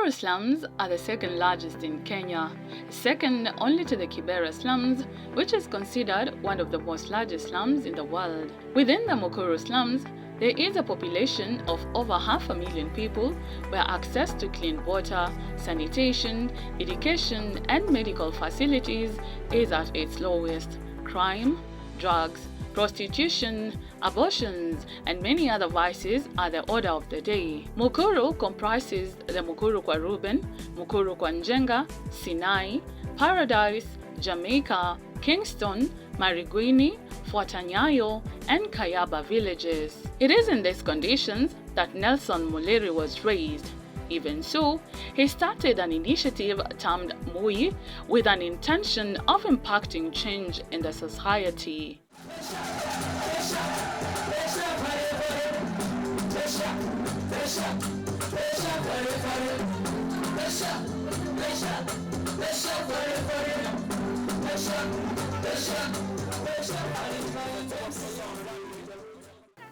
MUKURU slums are the second largest in Kenya, second only to the Kibera slums, which is considered one of the most largest slums in the world. Within the MUKURU slums, there is a population of over 500,000 people where access to clean water, sanitation, education, and medical facilities is at its lowest. Crime, drugs, prostitution, abortions, and many other vices are the order of the day. MUKURU comprises the MUKURU kwa Ruben, MUKURU kwa Njenga, Sinai, Paradise, Jamaica, Kingston, Marigwini, Fuatanyayo, and Kayaba villages. It is in these conditions that Nelson MUNYIRI was raised. Even so, he started an initiative termed MUI with an intention of impacting change in the society.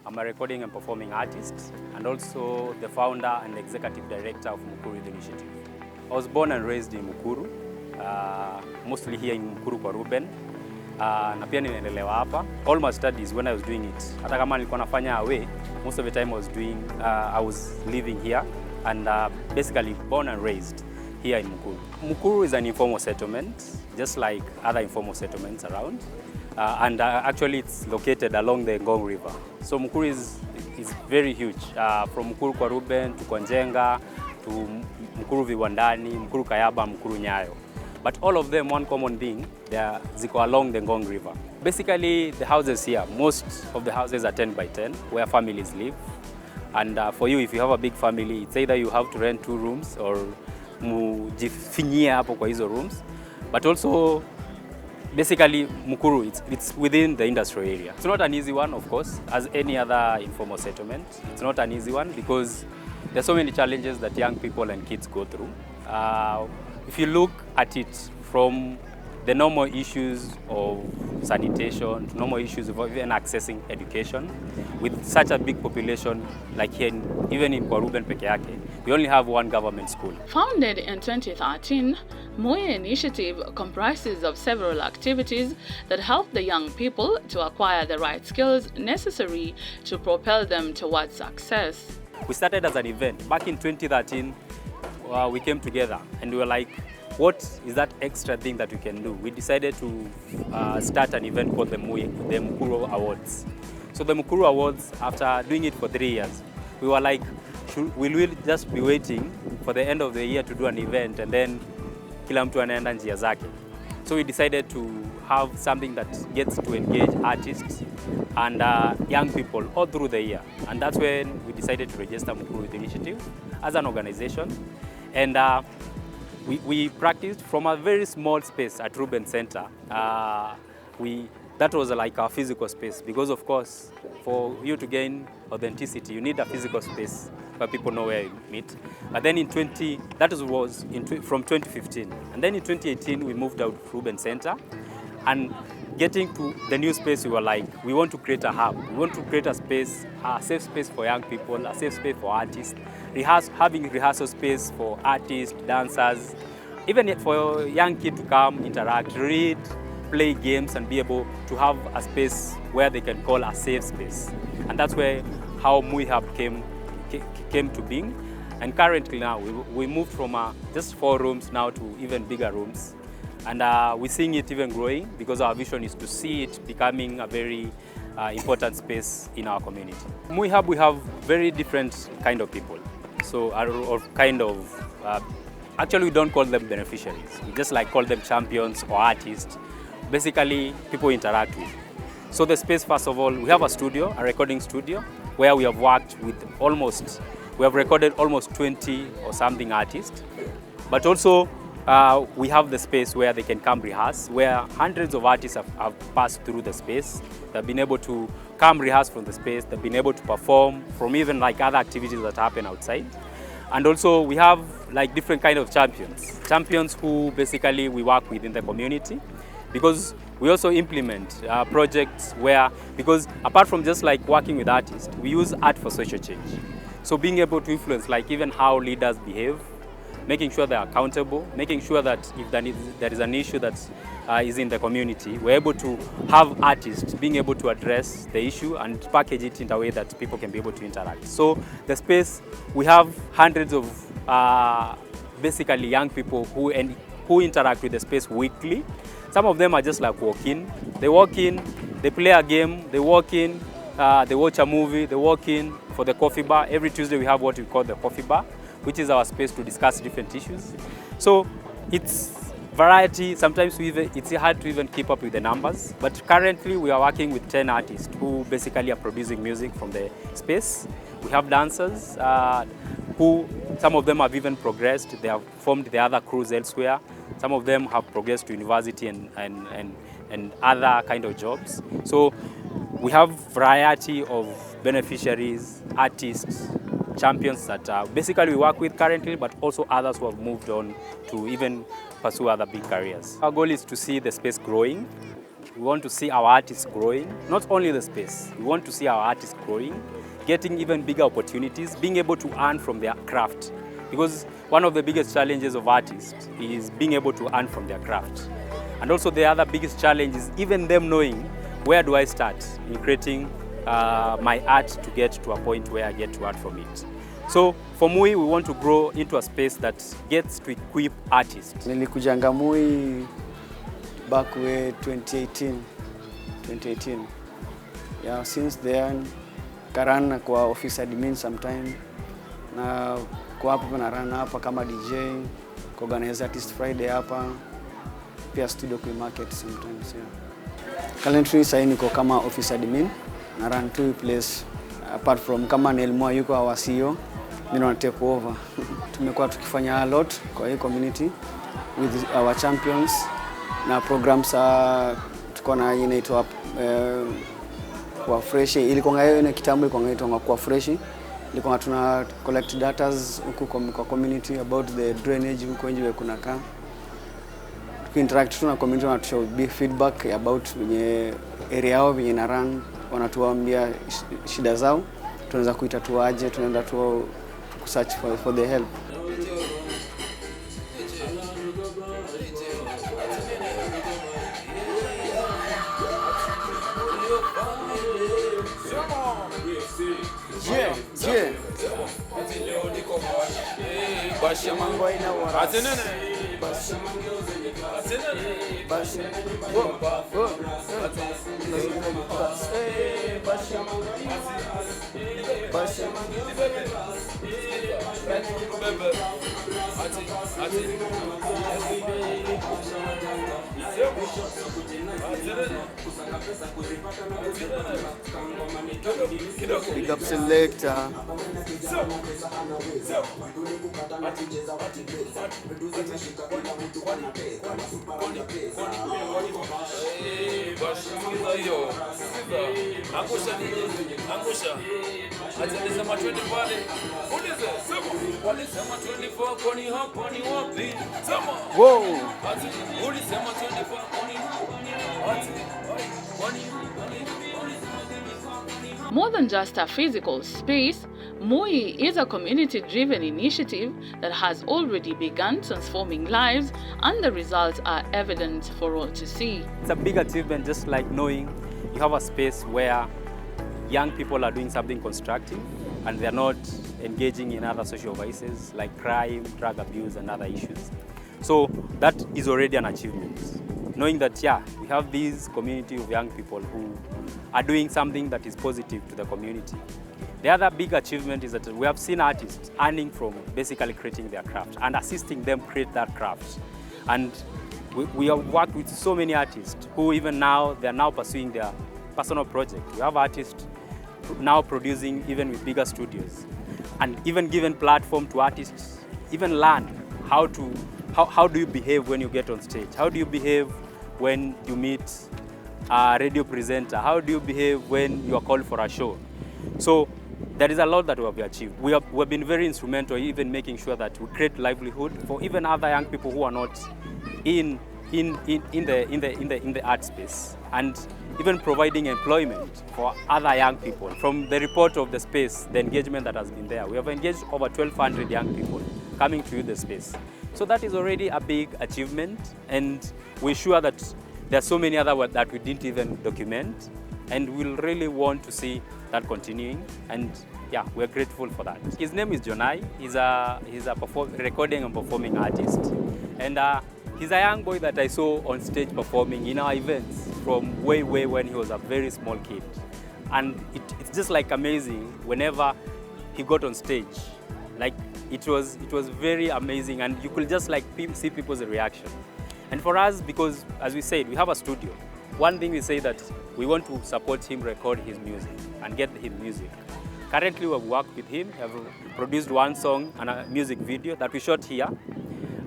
I'm a recording and performing artist and also the founder and executive director of MUKURU initiative. I was born and raised in MUKURU, mostly here in MUKURU kwa Ruben. Na pia nilelelewa hapa. All my studies when I was doing it, hata kama nilikuwa nafanya away, most of the time I was living here and basically born and raised here in MUKURU. MUKURU is an informal settlement, just like other informal settlements around. Actually it's located along the Ngong River. So MUKURU is very huge, from MUKURU kwa Ruben to Njenga to MUKURU Viwandani, MUKURU Kayaba, MUKURU Nyayo. But all of them, one common thing, they are along the Ngong River. Basically, the houses here, most of the houses are 10 by 10, where families live. And for you, if you have a big family, it's either you have to rent 2 rooms or mujifinyia hapo kwa hizo rooms. But also, basically, MUKURU, it's within the industrial area. It's not an easy one, of course, as any other informal settlement. It's not an easy one because there's so many challenges that young people and kids go through. If you look at it from the normal issues of sanitation, to normal issues of even accessing education, with such a big population like here, even in Kwa Ruben peke yake, we only have one government school. Founded in 2013, MUI initiative comprises of several activities that help the young people to acquire the right skills necessary to propel them towards success. We started as an event. Back in 2013, we came together and we were like, what is that extra thing that we can do? We decided to start an event called the MUKURU Awards. So the MUKURU Awards, after doing it for 3 years, we were like, will we just be waiting for the end of the year to do an event and then kila mtu anaenda njia zake? So we decided to have something that gets to engage artists and young people all through the year. And that's when we decided to register MUKURU initiative as an organization. And we practiced from a very small space at Ruben Center. That was like our physical space because, of course, for you to gain authenticity, you need a physical space where people know where you meet. But then from 2015. And then in 2018, we moved out to Ruben Center. And getting to the new space, we were like, we want to create a hub. We want to create a space, a safe space for young people, a safe space for artists, having rehearsal space for artists, dancers, even for young kids to come, interact, read, play games, and be able to have a space where they can call a safe space. And that's how MUI Hub came to being. And currently now, we moved from just 4 rooms now to even bigger rooms. And we're seeing it even growing because our vision is to see it becoming a very important space in our community. MUI Hub, we have very different kind of people. So, actually we don't call them beneficiaries. We just like call them champions or artists. Basically, people interact with. So the space, first of all, we have a studio, a recording studio, where we have worked with we have recorded almost 20 or something artists. But also, we have the space where they can come rehearse, where hundreds of artists have passed through the space. They've been able to come rehearse from the space. They've been able to perform from even like other activities that happen outside. And also we have like different kind of champions. Champions who basically we work with in the community, because we also implement projects because apart from just like working with artists, we use art for social change. So being able to influence like even how leaders behave, making sure they're accountable, making sure that if there is an issue that is in the community, we're able to have artists being able to address the issue and package it in a way that people can be able to interact. So the space, we have hundreds of basically young people who interact with the space weekly. Some of them are just like walk in, they play a game, they walk in, they watch a movie, they walk in for the coffee bar. Every Tuesday we have what we call the coffee bar, which is our space to discuss different issues. So it's variety. Sometimes it's hard to even keep up with the numbers, but currently we are working with 10 artists who basically are producing music from the space. We have dancers who, some of them have even progressed. They have formed the other crews elsewhere. Some of them have progressed to university and other kind of jobs. So we have variety of beneficiaries, artists, champions that basically we work with currently, but also others who have moved on to even pursue other big careers. Our goal is to see the space growing. We want to see our artists growing, not only the space. We want to see our artists growing, getting even bigger opportunities, being able to earn from their craft. Because one of the biggest challenges of artists is being able to earn from their craft. And also the other biggest challenge is even them knowing, where do I start in creating my art to get to a point where I get to earn from it. So for MUI, we want to grow into a space that gets to equip artists. Nilikujanga MUI back way 2018. Yeah, since then, karana kwa office admin sometime, na kwa hapa na run hapa kama DJ, organize artist Friday hapa, pia studio kwa market sometimes. Yeah. Currently sasa niko kama office admin na run two place apart from kama NELMO yuko our CEO, mimi na take over. Tumekuwa tukifanya a lot kwa hii community with our champions na programs tuko na inaitwa kwa fresh, ilikuwa hiyo kitambo ilikuwa inaitwa kwa fresh. Ilikuwa tuna collect data huko kwa community about the drainage huko nje kuna kaa. Tukiinteract na community na show feedback about venye area yao venye na run, wanatuambia shida zao, tunaweza kuitatua aje, tunaenda tu search for the help. Yeah. Big up selector. Angusha. Alisema 20 pale. Ulize, sema. Walisema 24 koni hapo ni wapi? Sema. Wow. Ulisema 24 koni hapo ni wapi? More than just a physical space, MUI is a community-driven initiative that has already begun transforming lives, and the results are evident for all to see. It's a big achievement, just like knowing you have a space where young people are doing something constructive and they're not engaging in other social vices like crime, drug abuse and other issues. So that is already an achievement. Knowing that, yeah, we have this community of young people who are doing something that is positive to the community. The other big achievement is that we have seen artists earning from basically creating their craft and assisting them create that craft. And we have worked with so many artists who even now, they are now pursuing their personal project. We have artists now producing even with bigger studios and even given platform to artists, even learn how do you behave when you get on stage? How do you behave when you meet a radio presenter? How do you behave when you are called for a show? So there is a lot that we have achieved. We have been very instrumental even making sure that we create livelihood for even other young people who are not in the art space, and even providing employment for other young people. From the report of the space, the engagement that has been there, we have engaged over 1,200 young people coming to use the space. So that is already a big achievement, and we're sure that there are so many other that we didn't even document, and we'll really want to see that continuing, and yeah, we're grateful for that. His name is Jonai. He's a recording and performing artist, and he's a young boy that I saw on stage performing in our events from way when he was a very small kid, and it's just like amazing whenever he got on stage. Like it was very amazing, and you could just like see people's reaction. And for us, because as we said, we have a studio. One thing we say that we want to support him record his music and get his music. Currently, we have worked with him. We have produced one song and a music video that we shot here.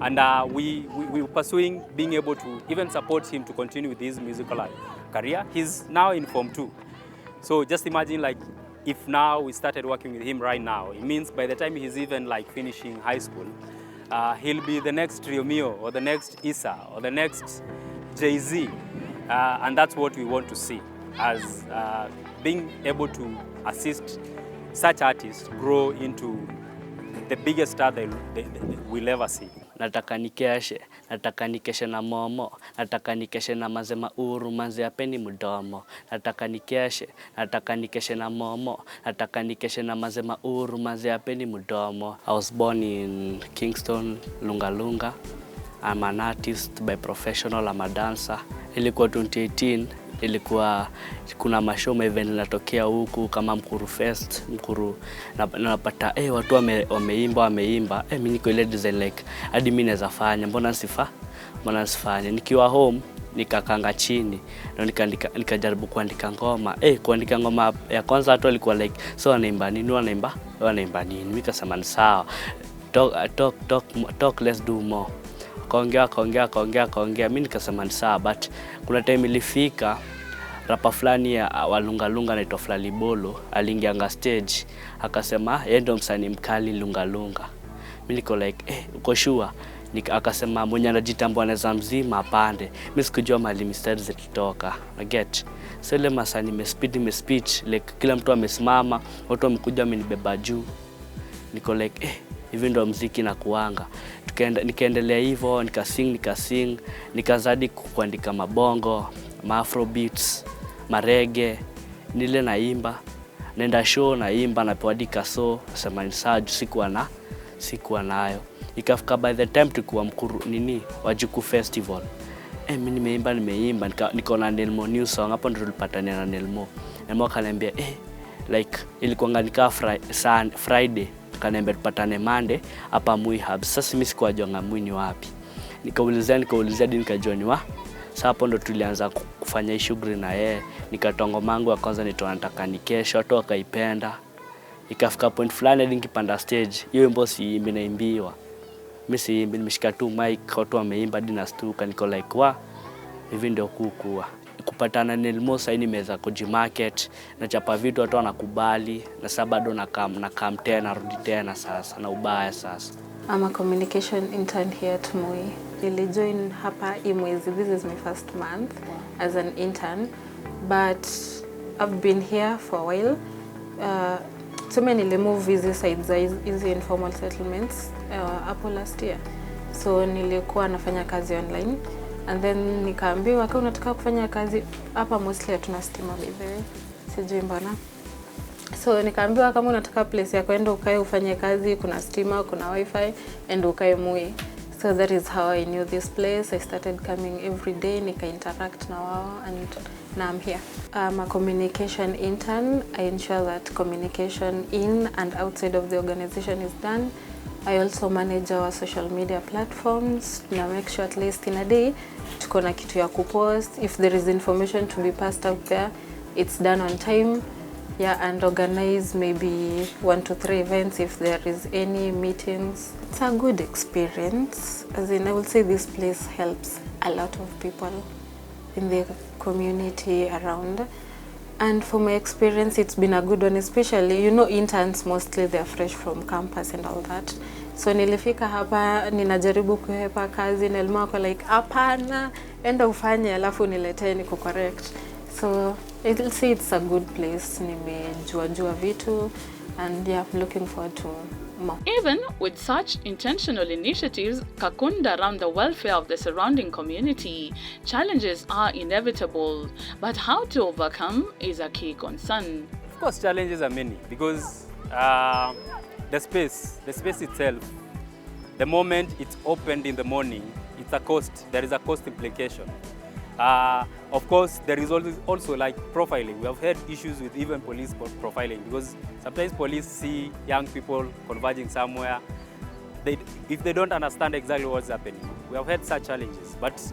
And we're pursuing being able to even support him to continue with his musical career. He's now in Form 2. So just imagine like if now we started working with him right now, it means by the time he's even like finishing high school, he'll be the next Romeo or the next Issa or the next Jay-Z. And that's what we want to see, as being able to assist such artists grow into the biggest star they will ever see. Nataka nikeshe na momo, nataka nikeshe na mazema uru, manze apeni mudomo. Nataka nikeshe na momo, nataka nikeshe na mazema uru, manze apeni mudomo. I was born in Kingston, Lunga. I'm an artist by professional, I'm a dancer. Ilikuwa 2018, ilikuwa kuna mashow event natokea huku kama Mkuru Fest, Mkuru napata watu wameimba, mimi niko ile design like hadi mimi naweza fanya, mbona sifanye. Nikiwa home nikakanga chini na nikajaribu kuandika ngoma. Kuandika ngoma ya kwanza watu walikuwa like so wanaimba nini, mimi kasema ni sawa, talk let's do more. Kaongea, mimi nikasema ni sawa, but kuna time ilifika rapa fulani ya walunga anaitwa Flalibolo aliingianga stage akasema yeye ndo msanii mkali lunga. Mimi niko like uko sure? Akasema mwenye anajitambua anaweza mzima apande. Mimi sikujua mali mistari zilitoka. I get. So ile masaa nimespeech like kila mtu amesimama, watu wamekuja amenibeba juu. Niko like hivi ndo muziki na kuanga. Nikaendelea hivyo, nikasing, nikazadi kuandika mabongo, afrobeats, marege, nile naimba, nenda show naimba, napewa dikaso, sema ni saa sikuwa nayo. Ikafika by the time tulikuwa Mkuru Wajuku Festival. Mimi nimeimba, niko na NELMO new song, hapo ndo tulipatana na NELMO. NELMO akaniambia like ilikuwa nganika Friday. Kaniambia tupatane Monday hapa Mui Hub. Sasa mimi sikuwa jonga Mui ni wapi. Nikaulizia hadi nikajua ni wapi. Sasa hapo ndo tulianza kufanya shughuli na yeye. Nikatongo mangu ya kwanza nataka nikesho, watu wakaipenda. Ikafika point fulani hadi nikipanda stage, hiyo wimbo siimbi naimbiwa. Mimi siimbi, nimeshika tu mic, watu wameimba hadi nastuka, niko like hivi ndio kukua. Kupatana NELMO sasa nimeweza kujimarket, nachapa vitu watu wanakubali, na sasa bado nakam tena narudi tena sasa na ubaya sasa. I'm a communication intern here at MUI. Nilijoin hapa mwezi, this is my first month as an intern, but I've been here for a while. Nilimove hizi sides hizi informal settlements hapo last year. So nilikuwa nafanya kazi online. And then nikaambiwa kama unataka kufanya kazi hapa mostly hatuna stima by the way. Sijui mbona. So nikaambiwa kama unataka place ya kwenda ukae ufanye kazi, kuna stima, kuna wifi and ukae MUI. So that is how I knew this place. I started coming every day, nika interact na wao, and now I'm here. I'm a communication intern. I ensure that communication in and outside of the organization is done. I also manage our social media platforms. Now make sure at least in a day tuko na kitu ya kupost. If there is information to be passed out there, it's done on time. Yeah, and organize maybe 1 to 3 events if there is any meetings. It's a good experience. As in, I will say this place helps a lot of people in the community around. And for my experience, it's been a good one, especially, interns mostly they're fresh from campus and all that. So nilifika hapa, ninajaribu kuhepa kazi, NELMO wako like, hapana, enda ufanye, alafu niletee niko correct. So I'll say it's a good place, nimejua vitu, and yeah, I'm looking forward to more. Even with such intentional initiatives cocooned around the welfare of the surrounding community, challenges are inevitable, but how to overcome is a key concern. Of course, challenges are many because the space itself, the moment it's opened in the morning, it's a cost. There is a cost implication. Of course, there is also like profiling. We have had issues with even police profiling because sometimes police see young people converging somewhere. If they don't understand exactly what's happening, we have had such challenges. But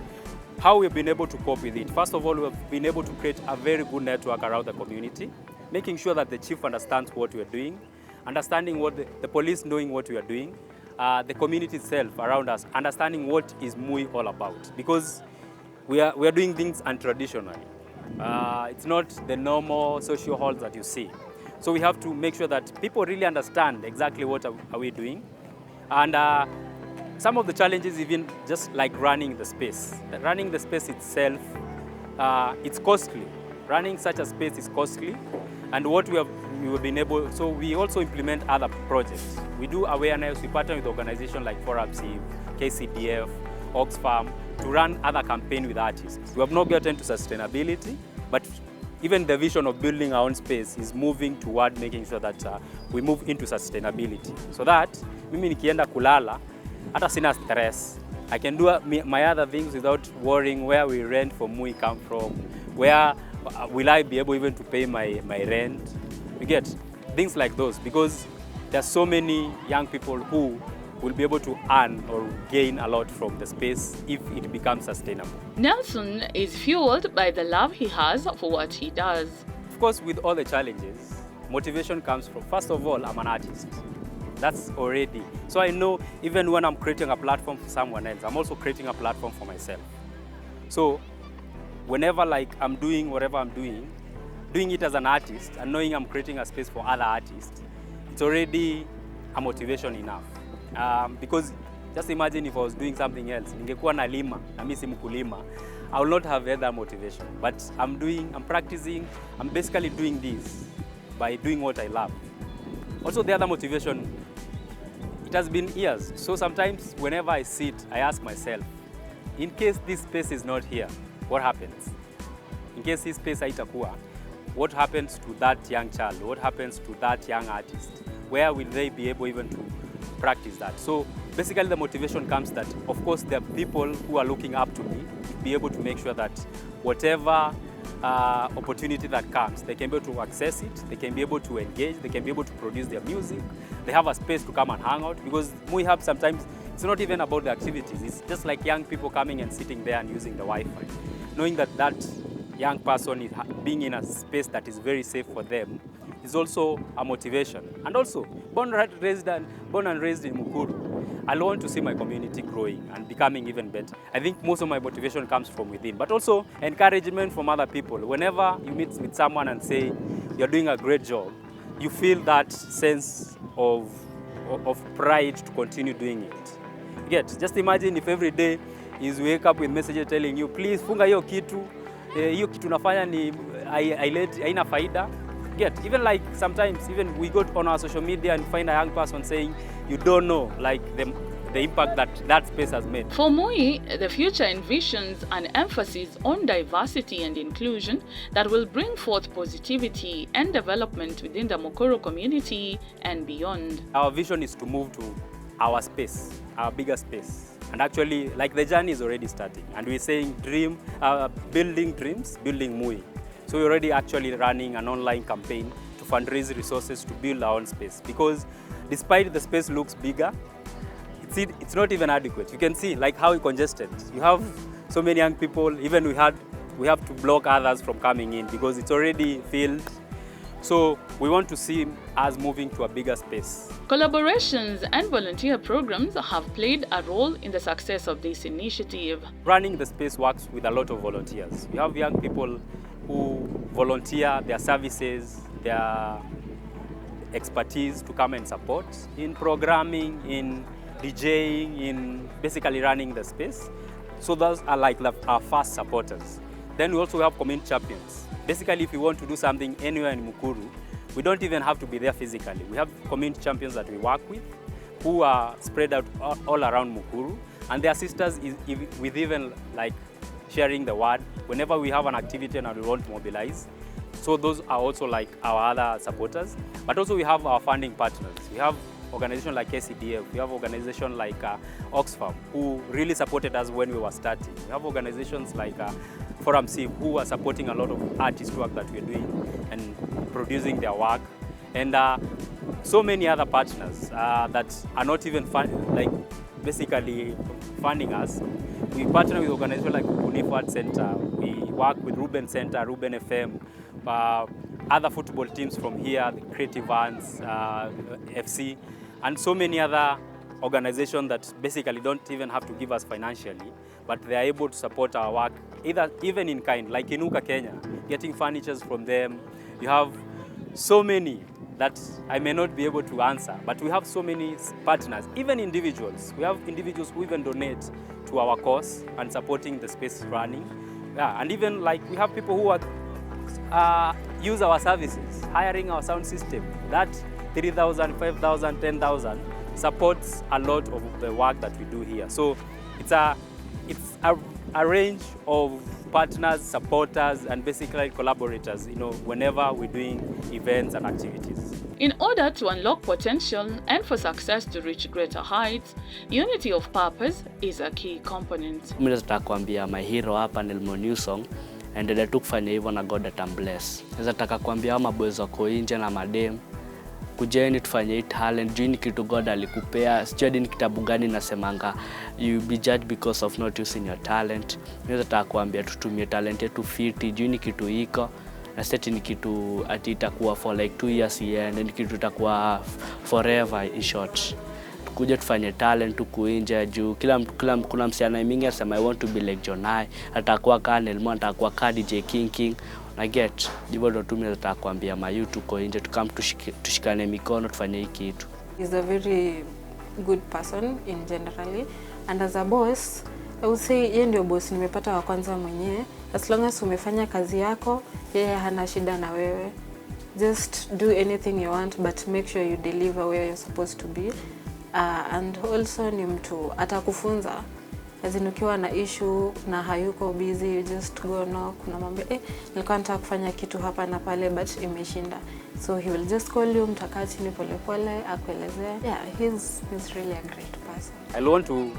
how we've been able to cope with it, first of all, we've been able to create a very good network around the community, making sure that the chief understands what we are doing, understanding what the police knowing what we are doing, the community itself around us, understanding what is MUI all about. Because we are doing things untraditionally. It's not the normal social halls that you see. So we have to make sure that people really understand exactly what are we doing. And some of the challenges even just like running the space. Running the space itself, it's costly. Running such a space is costly. And what we have been able, so we also implement other projects. We do awareness, we partner with organizations like ForUpSIV, KCDF, Oxfam, to run other campaigns with artists. We have not gotten to sustainability, but even the vision of building our own space is moving toward making sure that we move into sustainability. So that, mimi nikienda kulala, hata sina stress. I can do my other things without worrying where we rent for MUI come from, where will I be able even to pay my rent. You get things like those because there are so many young people who will be able to earn or gain a lot from the space if it becomes sustainable. Nelson is fueled by the love he has for what he does. Of course, with all the challenges, motivation comes from, first of all, I'm an artist. That's already. So I know even when I'm creating a platform for someone else, I'm also creating a platform for myself. So whenever like I'm doing whatever I'm doing it as an artist and knowing I'm creating a space for other artists, it's already a motivation enough. Because just imagine if I was doing something else, ningekuwa nalima na mimi si mkulima, I will not have that motivation. But I'm practicing, I'm basically doing this by doing what I love. Also the other motivation, it has been years. So sometimes whenever I sit, I ask myself, in case this space is not here, what happens? In case this space haitakuwa, what happens to that young child? What happens to that young artist? Where will they be able even to practice that? So basically the motivation comes that, of course, there are people who are looking up to me to be able to make sure that whatever opportunity that comes, they can be able to access it, they can be able to engage, they can be able to produce their music, they have a space to come and hang out, because MUI Hub sometimes, it's not even about the activities, it's just like young people coming and sitting there and using the Wi-Fi. Knowing that that young person is being in a space that is very safe for them is also a motivation. And also, born and raised in MUKURU, I want to see my community growing and becoming even better. I think most of my motivation comes from within, but also encouragement from other people. Whenever you meet with someone and say, you're doing a great job, you feel that sense of pride to continue doing it. Just imagine if every day is wake up with messages telling you, please funga hiyo kitu nafanya ni haina faida. Even like sometimes even we go on our social media and find a young person saying you don't know like the impact that space has made. For MUI, the future envisions an emphasis on diversity and inclusion that will bring forth positivity and development within the MUKURU community and beyond. Our vision is to move to our space, our bigger space. And actually, like the journey is already starting. And we're saying building dreams, building MUI. So we're already actually running an online campaign to fundraise resources to build our own space. Because despite the space looks bigger, it's not even adequate. You can see like how it's congested. You have so many young people, even we have to block others from coming in because it's already filled. So we want to see us moving to a bigger space. Collaborations and volunteer programs have played a role in the success of this initiative. Running the space works with a lot of volunteers. We have young people who volunteer their services, their expertise to come and support in programming, in DJing, in basically running the space. So those are like our first supporters. Then we also have community champions. Basically, if you want to do something anywhere in MUKURU, we don't even have to be there physically. We have community champions that we work with. who are spread out all around Mukuru, and they assist us with even like sharing the word whenever we have an activity and we want to mobilize. So those are also like our other supporters. But also we have our funding partners. We have organizations like KCDF, we have organizations like Oxfam, who really supported us when we were starting. We have organizations like Forum C, who are supporting a lot of artist work that we're doing and producing their work. And so many other partners that are not even basically funding us. We partner with organizations like MUNYIRI Center. We work with Ruben Center, Ruben FM, other football teams from here, the Creative Ones, FC, and so many other organizations that basically don't even have to give us financially, but they are able to support our work, even in kind, like Inuka Kenya, getting furnitures from them. You have so many that I may not be able to answer, but we have so many partners, even individuals. We have individuals who even donate to our cause and supporting the space running. Yeah, and even like we have people who are use our services, hiring our sound system. That 3,000, 5,000, 10,000 supports a lot of the work that we do here. So it's a range of partners, supporters, and basically collaborators, whenever we're doing events and activities. In order to unlock potential and for success to reach greater heights, unity of purpose is a key component. Mimi nataka kuambia my hero hapa NELMO new song, endelea tu kufanya hivyo na God atambless. Nataka kuambia hao maboys wako nje na madem, kujeni tufanye hii talent, juu ni kitu God alikupea. Sijui ni kitabu gani nasemanga you be judged because of not using your talent. Mimi nataka kuambia tutumie talent yetu fiti, juu ni kitu iko na seti ni kitu ati itakuwa for like 2 years and ni kitu itakuwa forever in short. Kuja tufanye talent tuku nje juu kuna msichana mingi anasema I want to be like Jonai, atakuwa ka NELMO, atakuwa ka DJ King na get jibo ndo mimi nataka kuambia mayu tuko nje tukam tushikane mikono tufanye hii kitu. He's a very good person in generally, and as a boss I would say yeye ndio boss nimepata wa kwanza mwenyewe. As long as umefanya kazi yako, yeye hana shida na wewe. Just do anything you want, but make sure you deliver where you're supposed to be. And also ni mtu atakufunza. Ukiwa na issue na hayuko busy, you just go no, kuna mambo nilikuwa nataka kufanya kitu hapa na pale but imeshinda. So he will just call you, mtakaa chini pole pole akuelezea. Yeah, he's really a great person. I want to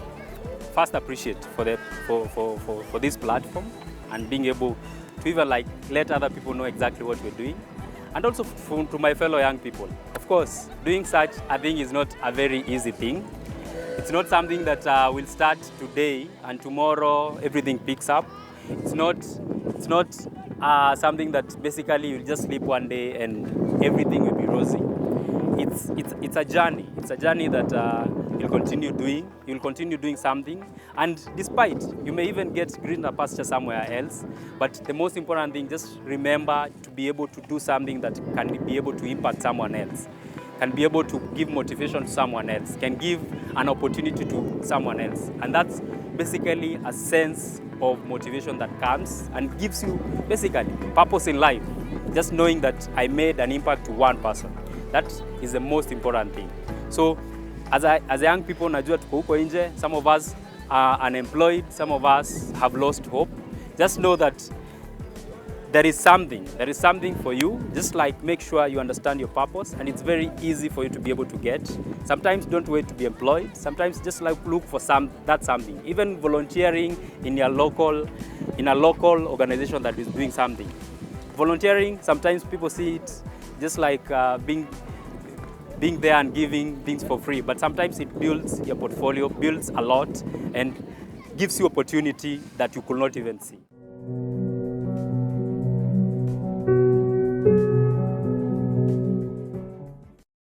first appreciate for this platform and being able to even like let other people know exactly what we're doing, and also to my fellow young people. Of course, doing such I think is not a very easy thing. It's not something that will start today and tomorrow everything picks up. It's not something that basically you'll just sleep one day and everything will be rosy. It's a journey. It's a journey that you'll continue doing. You'll continue doing something, and despite you may even get greener pasture somewhere else. But the most important thing, just remember to be able to do something that can be able to impact someone else, can be able to give motivation to someone else, can give an opportunity to someone else. And that's basically a sense of motivation that comes and gives you basically purpose in life. Just knowing that I made an impact to one person. That is the most important thing. So as young people, najua tuko huko nje, some of us are unemployed, some of us have lost hope. Just know that there is something for you. Just like make sure you understand your purpose, and it's very easy for you to be able to get. Sometimes don't wait to be employed. Sometimes just like look for something. Even volunteering in a local organization that is doing something. Volunteering, sometimes people see it just like being there and giving things for free, but sometimes it builds your portfolio, builds a lot, and gives you opportunity that you could not even see.